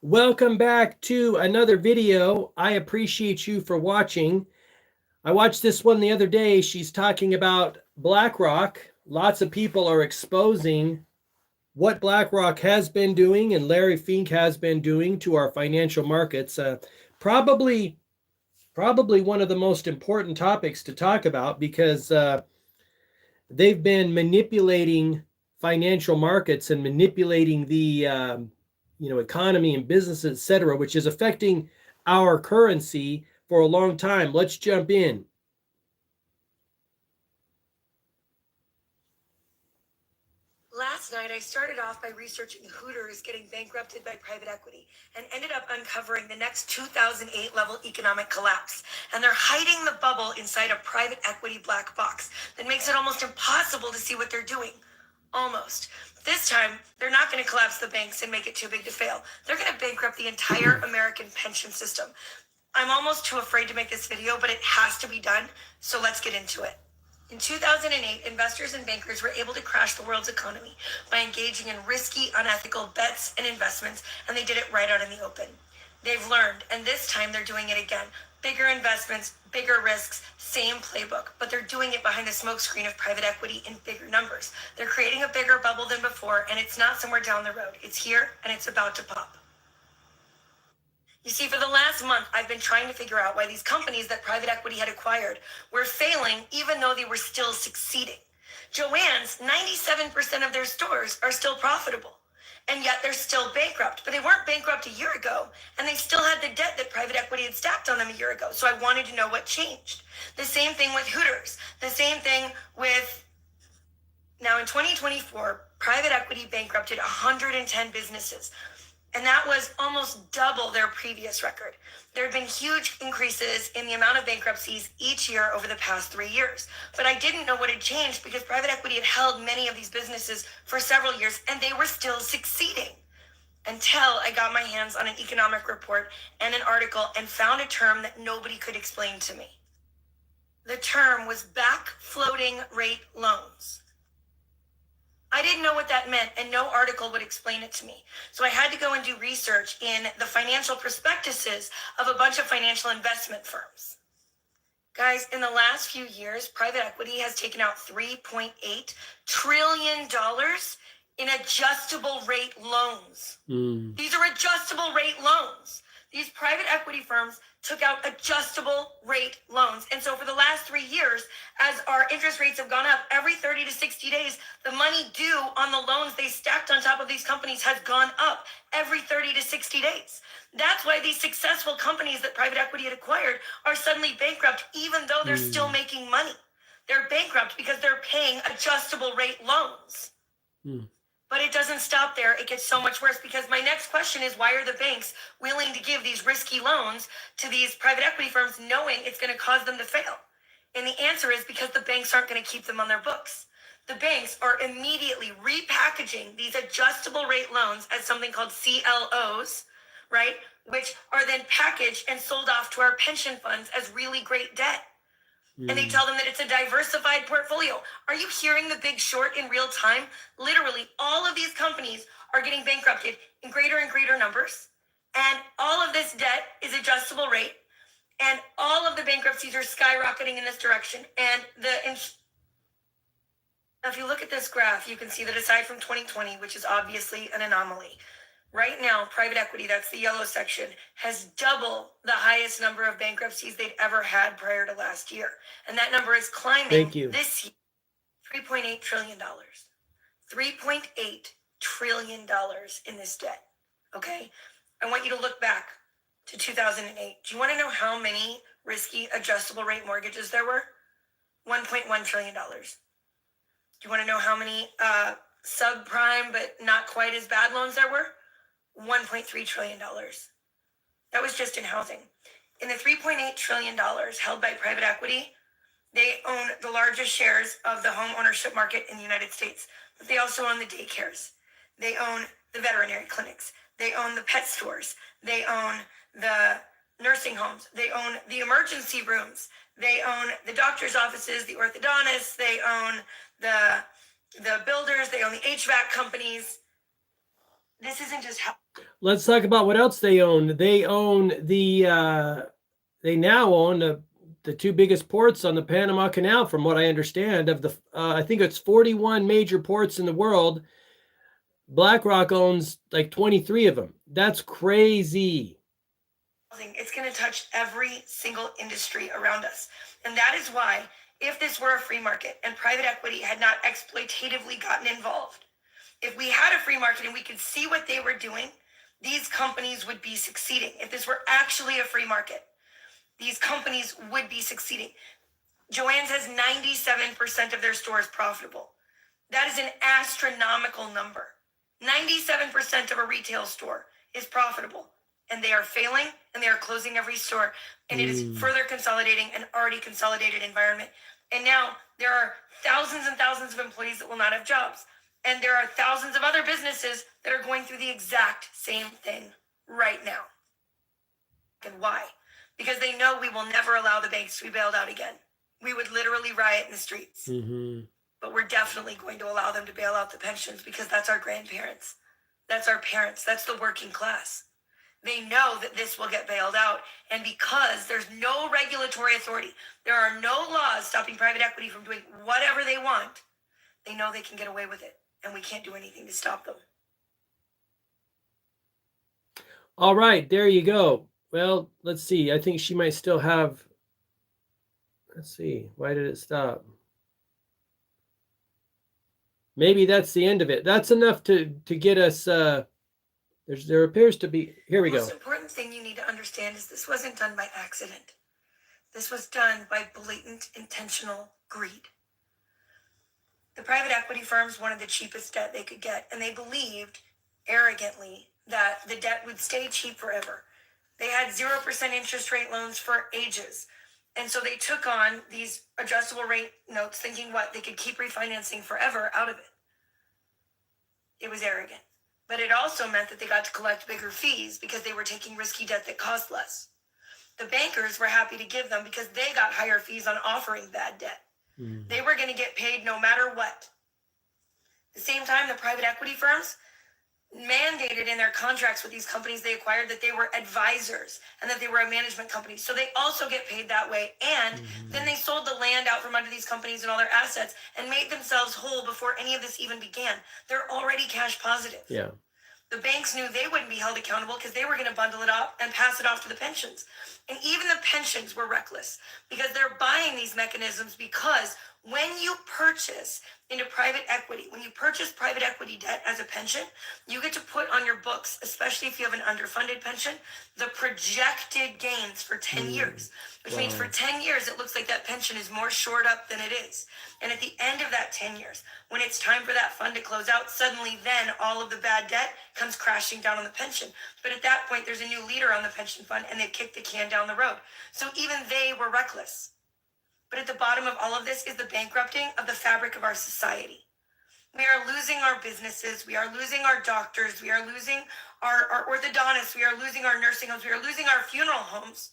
Welcome back to another video. I appreciate you for watching. I watched this one the other day. She's talking about BlackRock. Lots of people are exposing what BlackRock has been doing and Larry Fink has been doing to our financial markets. Probably one of the most important topics to talk about because they've been manipulating financial markets and manipulating the economy and business, etc., which is affecting our currency for a long time. Let's jump in. Last night, I started off by researching Hooters getting bankrupted by private equity and ended up uncovering the next 2008 level economic collapse. And they're hiding the bubble inside a private equity black box that makes it almost impossible to see what they're doing. Almost. This time, they're not going to collapse the banks and make it too big to fail. They're going to bankrupt the entire American pension system. I'm almost too afraid to make this video, but it has to be done, so let's get into it. In 2008, investors and bankers were able to crash the world's economy by engaging in risky, unethical bets and investments, and they did it right out in the open. They've learned, and this time they're doing it again. Bigger investments, bigger risks, same playbook, but they're doing it behind the smokescreen of private equity in bigger numbers. They're creating a bigger bubble than before, and it's not somewhere down the road. It's here, and it's about to pop. You see, for the last month, I've been trying to figure out why these companies that private equity had acquired were failing even though they were still succeeding. Joann's, 97% of their stores are still profitable, and yet they're still bankrupt. But they weren't bankrupt a year ago, and they still had the debt that private equity had stacked on them a year ago. So I wanted to know what changed. The same thing with Hooters. The same thing with... Now, in 2024, private equity bankrupted 110 businesses. And that was almost double their previous record. There have been huge increases in the amount of bankruptcies each year over the past 3 years. But I didn't know what had changed because private equity had held many of these businesses for several years and they were still succeeding. Until I got my hands on an economic report and an article and found a term that nobody could explain to me. The term was back floating rate loans. I didn't know what that meant, and no article would explain it to me. So I had to go and do research in the financial prospectuses of a bunch of financial investment firms. Guys, in the last few years, private equity has taken out $3.8 trillion in adjustable rate loans. These are adjustable rate loans. These private equity firms took out adjustable rate loans. And so for the last 3 years, as our interest rates have gone up, every 30 to 60 days, the money due on the loans they stacked on top of these companies has gone up every 30 to 60 days. That's why these successful companies that private equity had acquired are suddenly bankrupt, even though they're still making money. They're bankrupt because they're paying adjustable rate loans. But it doesn't stop there. It gets so much worse because my next question is, why are the banks willing to give these risky loans to these private equity firms knowing it's going to cause them to fail? And the answer is because the banks aren't going to keep them on their books. The banks are immediately repackaging these adjustable rate loans as something called CLOs, right? Which are then packaged and sold off to our pension funds as really great debt. And they tell them that it's a diversified portfolio. Are you hearing the Big Short in real time? Literally, all of these companies are getting bankrupted in greater and greater numbers. And all of this debt is adjustable rate. And all of the bankruptcies are skyrocketing in this direction. And now, if you look at this graph, you can see that aside from 2020, which is obviously an anomaly, right now, private equity, that's the yellow section, has double the highest number of bankruptcies they'd ever had prior to last year. And that number is climbing this year, $3.8 trillion. $3.8 trillion in this debt, okay? I want you to look back to 2008. Do you want to know how many risky adjustable rate mortgages there were? $1.1 trillion. Do you want to know how many subprime but not quite as bad loans there were? $1.3 trillion. That was just in housing. In the $3.8 trillion held by private equity, they own the largest shares of the home ownership market in the United States. But they also own the daycares. They own the veterinary clinics. They own the pet stores. They own the nursing homes. They own the emergency rooms. They own the doctor's offices, the orthodontists. They own the builders. They own the HVAC companies. This isn't just how. Let's talk about what else they own. They own they now own the two biggest ports on the Panama Canal, from what I understand. Of the, I think it's 41 major ports in the world. BlackRock owns like 23 of them. That's crazy. It's going to touch every single industry around us. And that is why, if this were a free market and private equity had not exploitatively gotten involved, if we had a free market and we could see what they were doing, these companies would be succeeding. If this were actually a free market, these companies would be succeeding. Joann's has 97% of their stores profitable. That is an astronomical number. 97% of a retail store is profitable, and they are failing, and they are closing every store, and it is further consolidating an already consolidated environment. And now there are thousands and thousands of employees that will not have jobs, and there are thousands of other businesses that are going through the exact same thing right now. And why? Because they know we will never allow the banks to be bailed out again. We would literally riot in the streets. But we're definitely going to allow them to bail out the pensions, because that's our grandparents. That's our parents. That's the working class. They know that this will get bailed out. And because there's no regulatory authority, there are no laws stopping private equity from doing whatever they want, they know they can get away with it. And we can't do anything to stop them. All right, there you go. Well, let's see. I think she might still have. Let's see. Why did it stop? Maybe that's the end of it. That's enough to get us. There appears to be. Here we go. The most important thing you need to understand is this wasn't done by accident. This was done by blatant, intentional greed. The private equity firms wanted the cheapest debt they could get, and they believed arrogantly that the debt would stay cheap forever. They had 0% interest rate loans for ages. And so they took on these adjustable rate notes thinking they could keep refinancing forever out of it. It was arrogant. But it also meant that they got to collect bigger fees because they were taking risky debt that cost less. The bankers were happy to give them because they got higher fees on offering bad debt. They were going to get paid no matter what. At the same time, the private equity firms mandated in their contracts with these companies they acquired that they were advisors and that they were a management company. So they also get paid that way. And then they sold the land out from under these companies and all their assets and made themselves whole before any of this even began. They're already cash positive. Yeah. The banks knew they wouldn't be held accountable because they were going to bundle it up and pass it off to the pensions. And even the pensions were reckless because they're buying these mechanisms, because when you purchase into private equity, when you purchase private equity debt as a pension, you get to put on your books, especially if you have an underfunded pension, the projected gains for 10 years, which means for 10 years, it looks like that pension is more shored up than it is. And at the end of that 10 years, when it's time for that fund to close out, suddenly then all of the bad debt comes crashing down on the pension. But at that point, there's a new leader on the pension fund and they've kicked the can down the road. So even they were reckless. But at the bottom of all of this is the bankrupting of the fabric of our society. We are losing our businesses. We are losing our doctors. We are losing our orthodontists. We are losing our nursing homes. We are losing our funeral homes.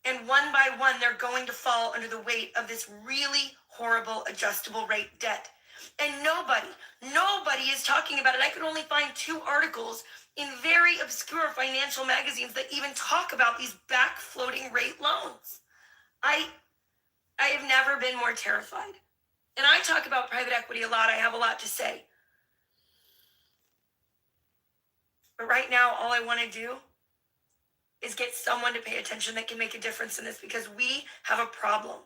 And one by one, they're going to fall under the weight of this really horrible adjustable rate debt. And nobody is talking about it. I could only find 2 articles in very obscure financial magazines that even talk about these back floating rate loans. I have never been more terrified. And I talk about private equity a lot. I have a lot to say. But right now, all I want to do is get someone to pay attention that can make a difference in this, because we have a problem.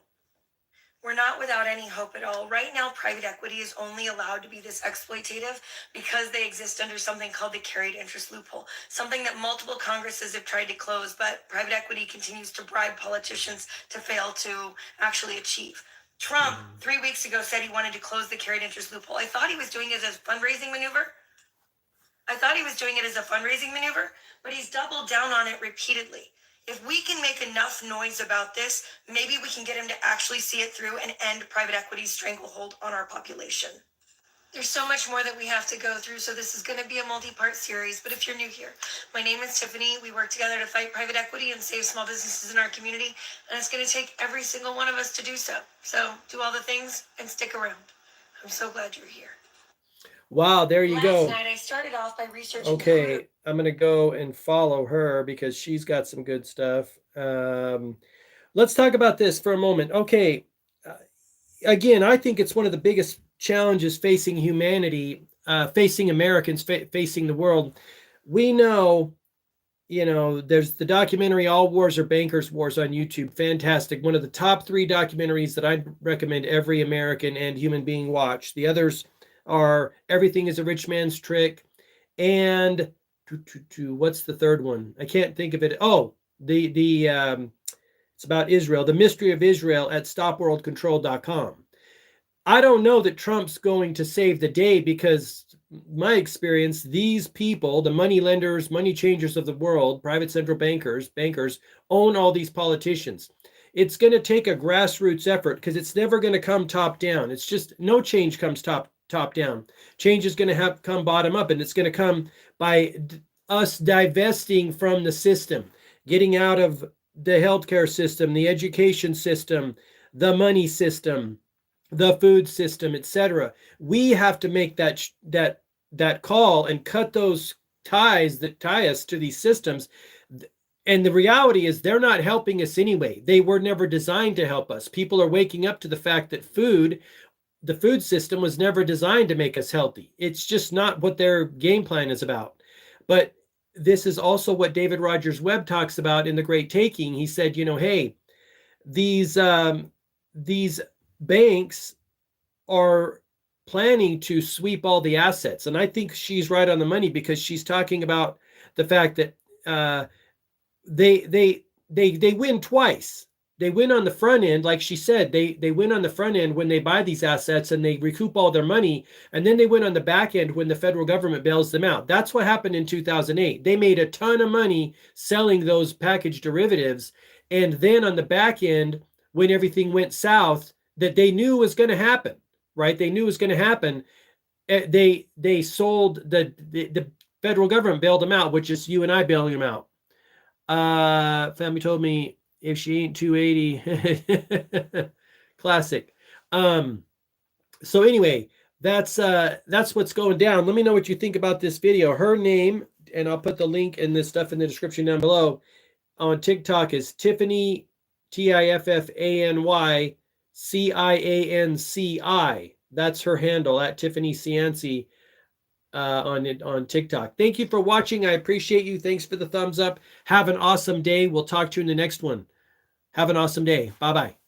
We're not without any hope at all. Right now, private equity is only allowed to be this exploitative because they exist under something called the carried interest loophole, something that multiple Congresses have tried to close, but private equity continues to bribe politicians to fail to actually achieve. Trump, 3 weeks ago, said he wanted to close the carried interest loophole. I thought he was doing it as a fundraising maneuver. But he's doubled down on it repeatedly. If we can make enough noise about this, maybe we can get him to actually see it through and end private equity's stranglehold on our population. There's so much more that we have to go through, so this is going to be a multi-part series. But if you're new here, my name is Tiffany. We work together to fight private equity and save small businesses in our community, and it's going to take every single one of us to do so. So do all the things and stick around. I'm so glad you're here. Wow, there you go. Last night I started off by researching. Okay, I'm gonna go and follow her because she's got some good stuff. Let's talk about this for a moment. Okay, uh, again, I think it's one of the biggest challenges facing humanity, facing Americans, facing the world. We know, there's the documentary All Wars Are Bankers' Wars on YouTube. Fantastic. One of the top 3 documentaries that I'd recommend every American and human being watch. The others are Everything is a Rich Man's Trick and what's the third one? I can't think of it. Oh, the it's about Israel, The Mystery of Israel at stopworldcontrol.com. I don't know that Trump's going to save the day because my experience, these people, the money lenders, money changers of the world, private central bankers, own all these politicians. It's going to take a grassroots effort because it's never going to come top down. It's just no change comes top down. Change is going to have come bottom up, and it's going to come by us divesting from the system, getting out of the healthcare system, the education system, the money system, the food system, etc. We have to make that call and cut those ties that tie us to these systems. And the reality is they're not helping us anyway. They were never designed to help us. People are waking up to the fact that the food system was never designed to make us healthy. It's just not what their game plan is about. But this is also what David Rogers Webb talks about in The Great Taking. He said, hey, these banks are planning to sweep all the assets. And I think she's right on the money because she's talking about the fact that they win twice. They win on the front end, like she said, they win on the front end when they buy these assets and they recoup all their money, and then they win on the back end when the federal government bails them out. That's what happened in 2008. They made a ton of money selling those packaged derivatives, and then on the back end, when everything went south, that they knew was going to happen, right? They knew was going to happen. They sold the federal government bailed them out, which is you and I bailing them out. Family told me if she ain't 280, classic. So anyway, that's what's going down. Let me know what you think about this video. Her name, and I'll put the link and this stuff in the description down below, on TikTok is Tiffany, Tiffany Cianci. That's her handle, at Tiffany Cianci, on TikTok. Thank you for watching. I appreciate you. Thanks for the thumbs up. Have an awesome day. We'll talk to you in the next one. Have an awesome day. Bye-bye.